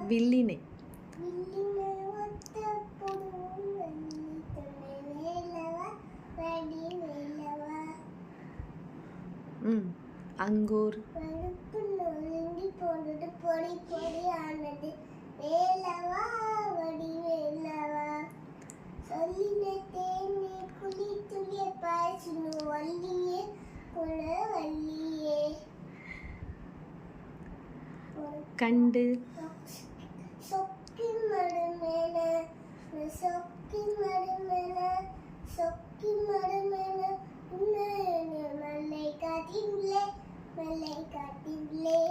வில்லினை. Angkor பொடி பொடி ஆனது வேலவா வடி வேலவா சொல்லின தேனே குளி துளிய பாய்ச்சினு வள்ளியே குல வள்ளியே கண்டு சொக்கி மடுமேன சொக்கி மடுமேன சொக்கி மடுமேன மல்லை காட்டிலே மல்லை காட்டிலே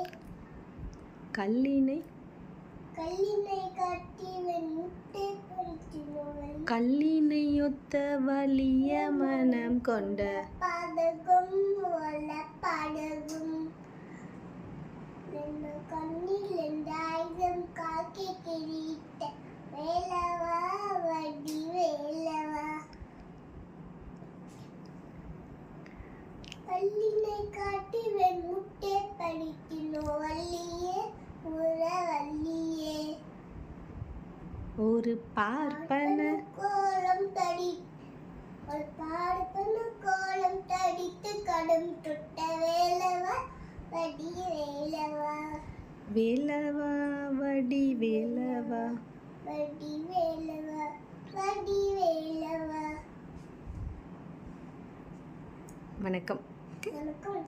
கல்லினை கல்லினை காட்டி முட்டை பறித்தினோவல் கல்லினையொத்த வலிய மனம் கொண்ட பாதகம் வல்ல பாடகும் கண்ணில் எந்த ஆயுதம் காக்கி கிரீட்ட வேலவா வடி வேலவா கல்லினை காட்டி வெண்முட்டை பறித்தினோ வள்ளியே வள்ளியே ஒரு பார்ப்பன கோலம் தடி ஒரு பார்ப்பன கோலம் தடித்து கடும் தொட்ட வேலவா வடி வேலவா வேலவா வடி வேலவா வடி வேலவா வடி வேலவா. வணக்கம். வணக்கம்.